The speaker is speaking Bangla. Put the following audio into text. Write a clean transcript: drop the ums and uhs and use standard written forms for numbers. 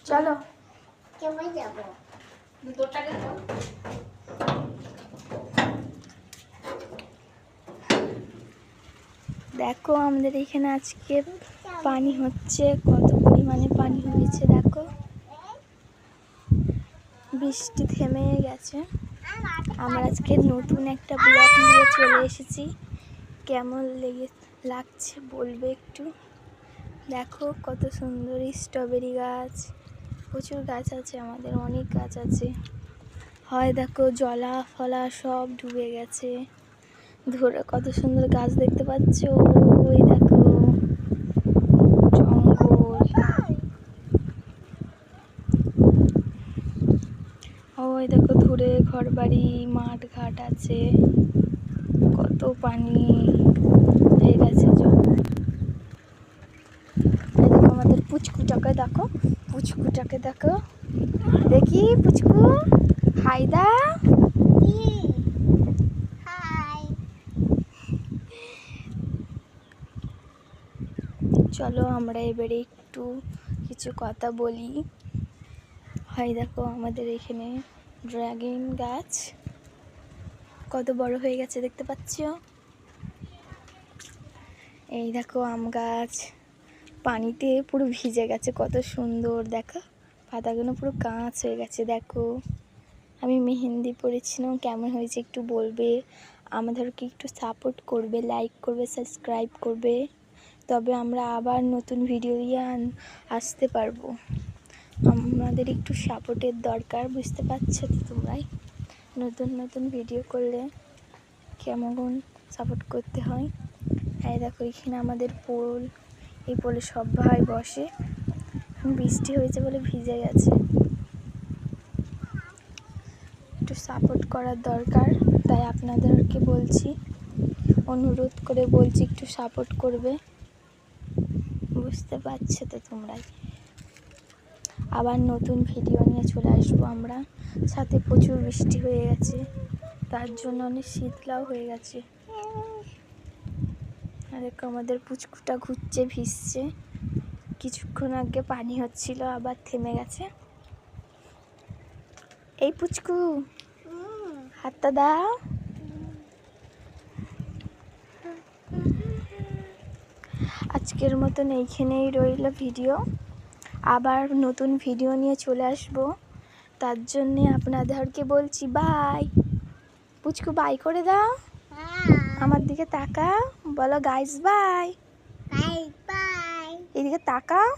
চলো কেমন যাবো তোরটাকে দেখো আমাদের এখানে আজকে পানি হচ্ছে, কত পরিমাণে পানি হয়েছে দেখো। বৃষ্টি থেমে গেছে। আমরা আজকে নতুন একটা ব্লগ নিয়ে চলে এসেছি। কেমন লাগছে বলবে একটু। দেখো কত সুন্দর স্ট্রবেরি গাছ, প্রচুর গাছ আছে, আমাদের অনেক গাছ আছে। হয় দেখো জলা ফলা সব ডুবে গেছে। ধরে কত সুন্দর গাছ দেখতে পাচ্ছ, ওই দেখো জঙ্গল, ওই দেখো দূরে ঘরবাড়ি মাঠ ঘাট আছে, কত পানি হয়ে গেছে জল। দেখো আমাদের পুচকুটাকে দেখো, পুচকুটাকে দেখো, দেখি পুচকু হাই দা। চলো আমরা এবারে একটু কিছু কথা বলি। হয় দেখো আমাদের এখানে ড্রাগন গাছ কত বড় হয়ে গেছে দেখতে পাচ্ছ। এই দেখো আম গাছ পানিতে পুরো ভিজে গেছে, কত সুন্দর দেখো, পাতাগুলো পুরো কাঁচ হয়ে গেছে। দেখো আমি মেহেন্দি পরেছিলাম, কেমন হয়েছে একটু বলবে। আমাদেরকে একটু সাপোর্ট করবে, লাইক করবে, সাবস্ক্রাইব করবে, তবে আমরা আবার নতুন ভিডিও নিয়ে আসতে পারবো। আমাদের একটু সাপোর্টের দরকার, বুঝতে পারছো তো তোমরাই। নতুন নতুন ভিডিও করলে কেমন সাপোর্ট করতে হয়। এই দেখো এখানে আমাদের পোল, এই পোলে সব ভাই বসে। বৃষ্টি হয়েছে বলে ভিজে গেছে, একটু সাপোর্ট করার দরকার, তাই আপনাদেরকে বলছি, অনুরোধ করে বলছি একটু সাপোর্ট করবে, বুঝতে পারছো তো তোমরাই। আবার নতুন ভিডিও নিয়ে চলে আসবো আমরা। সাথে প্রচুর বৃষ্টি হয়ে গেছে, তার জন্য অনেক শীতলাও হয়ে গেছে। আর দেখো আমাদের পুচকুটা ঘুরছে, ভিজছে। কিছুক্ষণ আগে পানি হচ্ছিল, আবার থেমে গেছে। এই পুচকু হাতটা দাও। আজকের মতন এইখানেই রইল ভিডিও, আবার নতুন ভিডিও নিয়ে চলে আসবো। তার জন্যে আপনাদেরকে বলছি বাই। পুচকু বাই করে দাও, আমার দিকে তাকাও, বলো গাইস বাই। বাই। এদিকে তাকাও।